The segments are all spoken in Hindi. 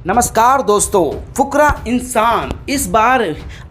नमस्कार दोस्तों, फुकरा इंसान इस बार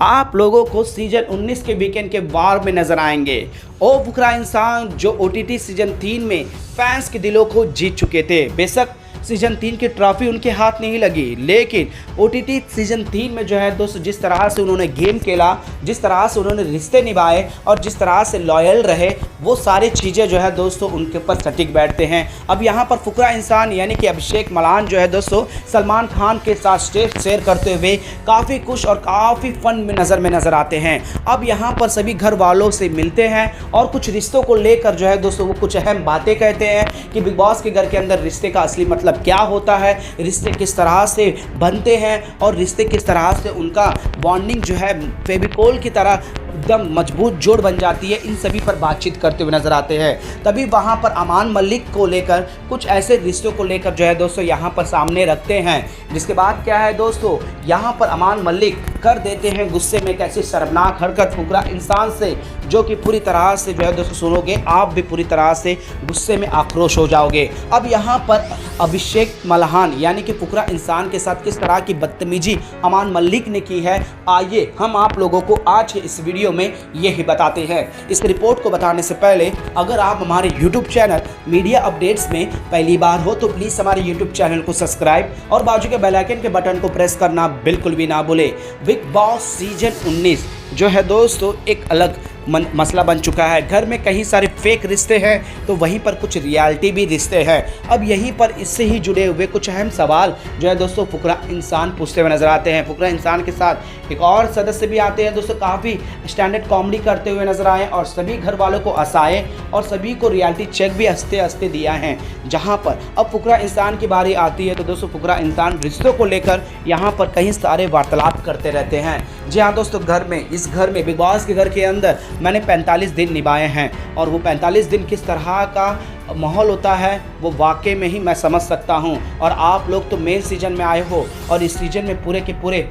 आप लोगों को सीजन 19 के वीकेंड के वार में नजर आएंगे। ओ फुकरा इंसान जो ओटीटी सीजन 3 में फैंस के दिलों को जीत चुके थे। बेशक सीजन 3 की ट्रॉफी उनके हाथ नहीं लगी, लेकिन ओटीटी सीजन 3 में जो है दोस्तों जिस तरह से उन्होंने गेम खेला, जिस तरह से उन्होंने रिश्ते निभाए और जिस तरह से लॉयल रहे, वो सारी चीज़ें जो है दोस्तों उनके ऊपर सटीक बैठते हैं। अब यहाँ पर फुकरा इंसान यानी कि अभिषेक मलान जो है दोस्तों सलमान खान के साथ स्टेज शेयर करते हुए काफ़ी खुश और काफ़ी फन में नज़र आते हैं। अब यहाँ पर सभी घर वालों से मिलते हैं और कुछ रिश्तों को लेकर जो है दोस्तों वो कुछ अहम बातें कहते हैं कि बिग बॉस के घर के अंदर रिश्ते का असली मतलब क्या होता है, रिश्ते किस तरह से बनते हैं और रिश्ते किस तरह से उनका बॉन्डिंग जो है फेविकोल की तरह एकदम मजबूत जोड़ बन जाती है। इन सभी पर बातचीत करते हुए नजर आते हैं। तभी वहां पर अमान मलिक को लेकर कुछ ऐसे रिश्तों को लेकर जो है दोस्तों यहां पर सामने रखते हैं, जिसके बाद क्या है दोस्तों यहां पर अमान मलिक कर देते हैं गुस्से में एक ऐसी शर्मनाक हरकत फुकरा इंसान से, जो कि पूरी तरह से जो है दोस्तों सुनोगे आप भी पूरी तरह से गुस्से में आक्रोश हो जाओगे। अब यहाँ पर अभिषेक मल्हान यानी कि फुकरा इंसान के साथ किस तरह की बदतमीजी अमान मलिक ने की है, आइए हम आप लोगों को आज के इस वीडियो में यही बताते हैं। इस रिपोर्ट को बताने से पहले अगर आप हमारे YouTube चैनल मीडिया अपडेट्स में पहली बार हो तो प्लीज़ हमारे YouTube चैनल को सब्सक्राइब और बाजू के बेल आइकन के बटन को प्रेस करना बिल्कुल भी ना भूलें। बिग बॉस सीजन 19 जो है दोस्तों एक अलग मसला बन चुका है। घर में कहीं सारे फेक रिश्ते हैं तो वहीं पर कुछ रियलिटी भी रिश्ते हैं। अब यहीं पर इससे ही जुड़े हुए कुछ अहम सवाल जो है दोस्तों फुकरा इंसान पूछते हुए नजर आते हैं। फुकरा इंसान के साथ एक और सदस्य भी आते हैं दोस्तों, काफ़ी स्टैंडर्ड कॉमेडी करते हुए नजर आए और सभी घर वालों को हंसाए और सभी को रियलिटी चेक भी हंसते हंसते दिया है। जहाँ पर अब फुकरा इंसान की बारी आती है तो दोस्तों फुकरा इंसान रिश्तों को लेकर यहाँ पर कई सारे वार्तालाप करते रहते हैं। जी हाँ दोस्तों, घर में इस घर में बिग बॉस के घर के अंदर मैंने 45 दिन निभाए हैं और वो 45 दिन किस तरह का माहौल होता है वो वाकई में ही मैं समझ सकता हूँ। और आप लोग तो मेन सीजन में आए हो और इस सीजन में पूरे के पूरे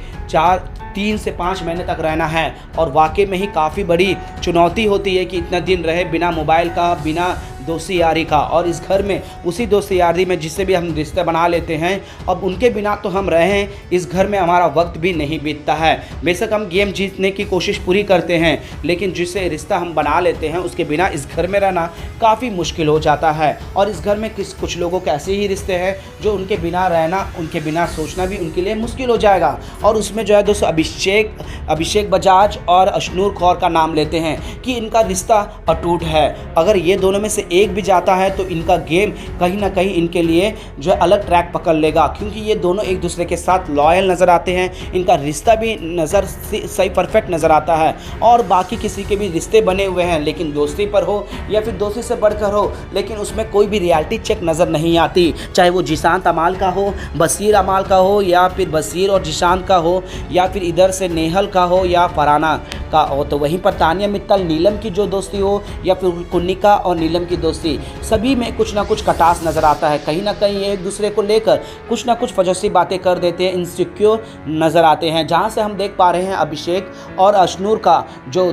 3 से 5 महीने तक रहना है और वाकई में ही काफ़ी बड़ी चुनौती होती है कि इतना दिन रहे बिना मोबाइल का, बिना दोस्ती यारी का। और इस घर में उसी दोस्ती यारी में जिससे भी हम रिश्ते बना लेते हैं, अब उनके बिना तो हम रहें, इस घर में हमारा वक्त भी नहीं बीतता है। बेशक हम गेम जीतने की कोशिश पूरी करते हैं, लेकिन जिससे रिश्ता हम बना लेते हैं उसके बिना इस घर में रहना काफ़ी मुश्किल हो जाता है। और इस घर में कुछ लोगों के ऐसे ही रिश्ते हैं जो उनके बिना रहना, उनके बिना सोचना भी उनके लिए मुश्किल हो जाएगा। और उसमें जो है दोस्तों अभिषेक बजाज और अशनूर कौर का नाम लेते हैं कि इनका रिश्ता अटूट है। अगर ये दोनों में से एक भी जाता है तो इनका गेम कहीं ना कहीं इनके लिए जो है अलग ट्रैक पकड़ लेगा, क्योंकि ये दोनों एक दूसरे के साथ लॉयल नज़र आते हैं। इनका रिश्ता भी नज़र सही परफेक्ट नज़र आता है और बाकी किसी के भी रिश्ते बने हुए हैं, लेकिन दोस्ती पर हो या फिर दोस्ती से बढ़कर हो, लेकिन उसमें कोई भी रियलिटी चेक नज़र नहीं आती। चाहे वो जिशांत अमाल का हो, बशीर अमाल का हो, या फिर बशीर और जिशांत का हो, या फिर इधर से नेहल का हो या फराना का हो, तो वहीं पर तानिया मित्तल नीलम की जो दोस्ती हो या फिर कुन्निका और नीलम की दोस्ती, सभी में कुछ ना कुछ खटास नज़र आता है। कहीं ना कहीं एक दूसरे को लेकर कुछ ना कुछ फजूसी बातें कर देते हैं, इनसिक्योर नज़र आते हैं। जहाँ से हम देख पा रहे हैं अभिषेक और अशनूर का जो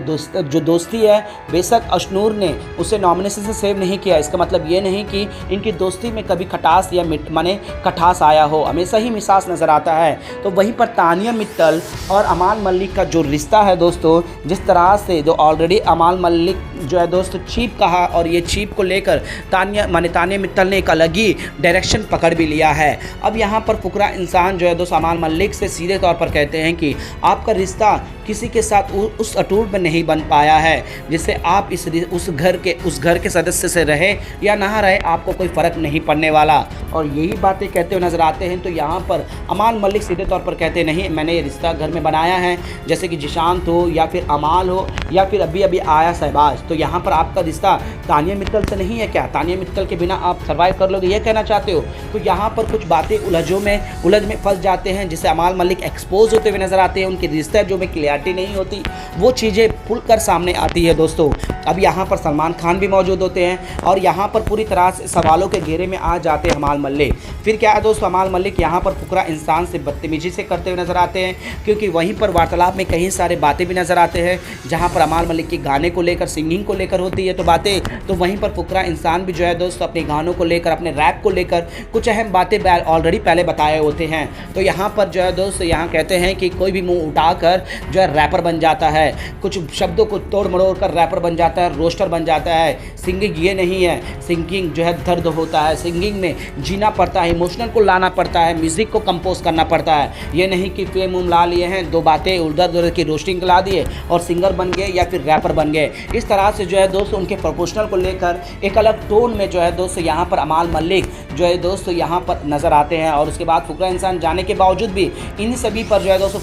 दोस्ती है, बेशक अशनूर ने उसे नॉमिनेशन से सेव नहीं किया, इसका मतलब ये नहीं कि इनकी दोस्ती में कभी खटास या माने खटास आया हो, हमेशा ही मिसास नज़र आता है। तो वहीं पर तानिया मित्तल और अमान मलिक का जो रिश्ता है दोस्तों, जिस तरह से जो ऑलरेडी अमान मलिक जो है दोस्तों चीप कहा और ये चीप को लेकर तानिया मित्तल ने एक अलग ही डायरेक्शन पकड़ भी लिया है। अब यहाँ पर फुकरा इंसान जो है दोस्तों अमान मलिक से सीधे तौर पर कहते हैं कि आपका रिश्ता किसी के साथ उस अटूट में नहीं बन पाया है जिससे आप उस घर के सदस्य से रहे या ना रहे आपको कोई फ़र्क नहीं पड़ने वाला। और यही बातें कहते हुए नज़र आते हैं। तो यहाँ पर अमान मलिक सीधे तौर पर कहते नहीं, मैंने ये रिश्ता घर में बनाया है, जैसे कि जिशांत हो या फिर अमाल हो या फिर अभी आया शहबाज, तो यहाँ पर आपका रिश्ता तानिया मित्तल से नहीं है क्या? तानिया मित्तल के बिना आप सर्वाइव कर लोगे, ये कहना चाहते हो? तो यहाँ पर कुछ बातें उलझ में फंस जाते हैं, जिससे अमान मलिक एक्सपोज होते हुए नजर आते हैं। उनके रिश्ते जो में क्लियरिटी नहीं होती, वो चीज़ें खुलकर सामने आती है दोस्तों। अब यहाँ पर सलमान खान भी मौजूद होते हैं और यहाँ पर पूरी तरह से सवालों के घेरे में आ जाते हैं अमाल मलिक। फिर क्या है दोस्तों, अमाल मलिक यहाँ पर फुकरा इंसान से बदतमीजी से करते हुए नजर आते हैं, क्योंकि वहीं पर वार्तालाप में कई सारे बातें भी नजर आते हैं। जहाँ पर अमाल मलिक के गाने को लेकर, सिंगिंग को लेकर होती है तो बातें, तो वहीं पर फुकरा इंसान भी जो है दोस्तों अपने गानों को लेकर, अपने रैप को लेकर कुछ अहम बातें ऑलरेडी पहले बताए होते हैं। तो यहाँ पर जो है दोस्तों यहाँ कहते हैं कि कोई भी मुंह उठाकर जो है रैपर बन जाता है, कुछ शब्दों को तोड़ मरोड़ कर रैपर बन जाता है, रोस्टर बन जाता है। सिंगिंग ये नहीं है, सिंगिंग जो है दर्द होता है, सिंगिंग में जीना पड़ता है, इमोशनल को लाना पड़ता है, म्यूज़िक को कंपोज करना पड़ता है। ये नहीं कि फेम उम ला लिए हैं, दो बातें उधर उधर की रोस्टिंग ला दिए और सिंगर बन गए या फिर रैपर बन गए। इस तरह से जो है दोस्तों उनके प्रोपोर्शनल को लेकर एक अलग टोन में जो है दोस्तों यहाँ पर अमाल मलिक जो है दोस्तों यहाँ पर नज़र आते हैं। और उसके बाद फुकरा इंसान जाने के बावजूद भी इन सभी पर जो है दोस्तों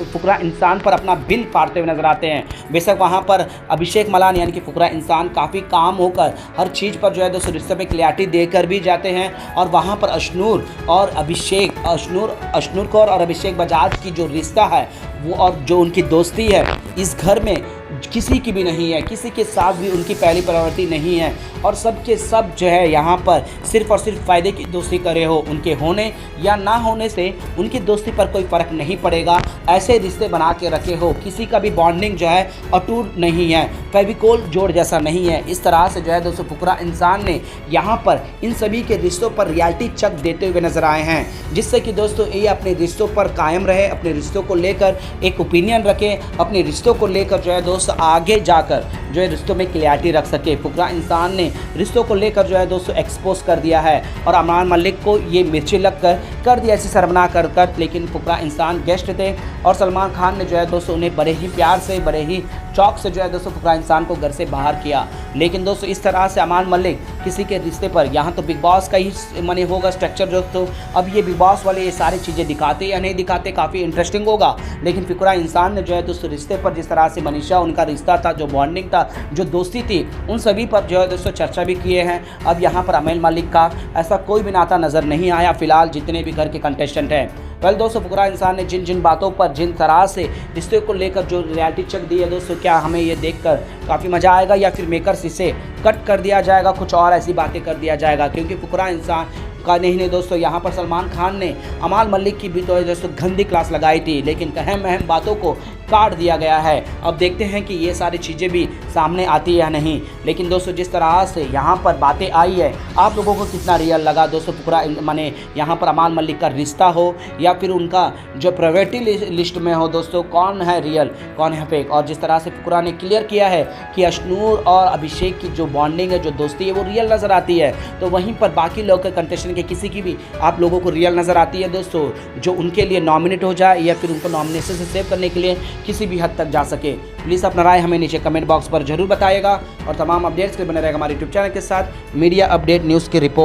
फुकरा इंसान पर अपना बिल फाड़ते हुए नजर आते हैं। बेशक वहाँ पर अभिषेक मलान यानी कि फुकरा इंसान काफ़ी काम होकर हर चीज़ पर जो है दोस्तों रिश्ते में क्लैरिटी देकर भी जाते हैं। और वहाँ पर अशनूर और अशनूर कौर और अभिषेक बजाज की जो रिश्ता है वो और जो उनकी दोस्ती है इस घर में किसी की भी नहीं है, किसी के साथ भी उनकी पहली प्रायोरिटी नहीं है। और सब के सब जो है यहाँ पर सिर्फ और सिर्फ फ़ायदे की दोस्ती करे हो, उनके होने या ना होने से उनकी दोस्ती पर कोई फ़र्क नहीं पड़ेगा। ऐसे रिश्ते बना के रखे हो, किसी का भी बॉन्डिंग जो है अटूट नहीं है, फेविकोल जोड़ जैसा नहीं है। इस तरह से जो है दोस्तों फुकरा इंसान ने यहाँ पर इन सभी के रिश्तों पर रियलिटी चेक देते हुए नजर आए हैं, जिससे कि दोस्तों ये अपने रिश्तों पर कायम रहे, अपने रिश्तों को लेकर एक ओपिनियन रखे, अपने रिश्तों को लेकर जो है दोस्तों आगे जाकर जो है रिश्तों में क्लैरिटी रख सके। फुकरा इंसान ने रिश्तों को लेकर जो है दोस्तों एक्सपोज कर दिया है और अमान मलिक को ये मिर्ची लग कर दिया ऐसी शर्मना कर। लेकिन फुकरा इंसान गेस्ट थे और सलमान खान ने जो है दोस्तों उन्हें बड़े ही प्यार से, बड़े ही चौक से जो है दोस्तों फुकरा इंसान को घर से बाहर किया। लेकिन दोस्तों इस तरह से अमान मलिक किसी के रिश्ते पर, यहाँ तो बिग बॉस का ही मने होगा स्ट्रक्चर दोस्तों, अब ये बिग बॉस वाले ये सारी चीज़ें दिखाते या नहीं दिखाते काफ़ी इंटरेस्टिंग होगा। लेकिन फुकरा इंसान ने जो है दोस्तों रिश्ते पर जिस तरह से मनीषा उनका रिश्ता था, जो बॉन्डिंग था, जो दोस्ती थी, उन सभी पर जो है दोस्तों चर्चा भी किए हैं। अब यहाँ पर अमाल मलिक का ऐसा कोई भी नाता नज़र नहीं आया फिलहाल जितने भी घर के कंटेस्टेंट हैं। कल दोस्तों फुकरा इंसान ने जिन बातों पर, जिन तरह से रिश्ते को लेकर जो रियलिटी चेक दी है दोस्तों, क्या हमें ये देखकर काफ़ी मज़ा आएगा या फिर मेकर्स इसे कट कर दिया जाएगा, कुछ और ऐसी बातें कर दिया जाएगा। क्योंकि फुकरा इंसान का नहीं दोस्तों यहाँ पर सलमान खान ने अमाल मलिक की भी तो दोस्तों गंदी क्लास लगाई थी, लेकिन अहम बातों को काट दिया गया है। अब देखते हैं कि ये सारी चीज़ें भी सामने आती है या नहीं। लेकिन दोस्तों जिस तरह से यहाँ पर बातें आई है, आप लोगों को कितना रियल लगा दोस्तों? फुकरा माने यहाँ पर अमाल मलिक का रिश्ता हो या फिर उनका जो प्रायोरिटी लिस्ट में हो दोस्तों, कौन है रियल कौन है फेक? और जिस तरह से फुकरा ने क्लियर किया है कि अशनूर और अभिषेक की जो बॉन्डिंग है, जो दोस्ती है, वो रियल नज़र आती है, तो वहीं पर बाकी लोग के कंटेस्टेंट के किसी की भी आप लोगों को रियल नज़र आती है दोस्तों, जो उनके लिए नॉमिनेट हो जाए या फिर उनको नॉमिनेशन से सेव करने के लिए किसी भी हद तक जा सके। प्लीज़ अपना राय हमें नीचे कमेंट बॉक्स पर जरूर बताइएगा और तमाम अपडेट्स के बने रहेगा हमारे यूट्यूब चैनल के साथ मीडिया अपडेट न्यूज़ की रिपोर्ट।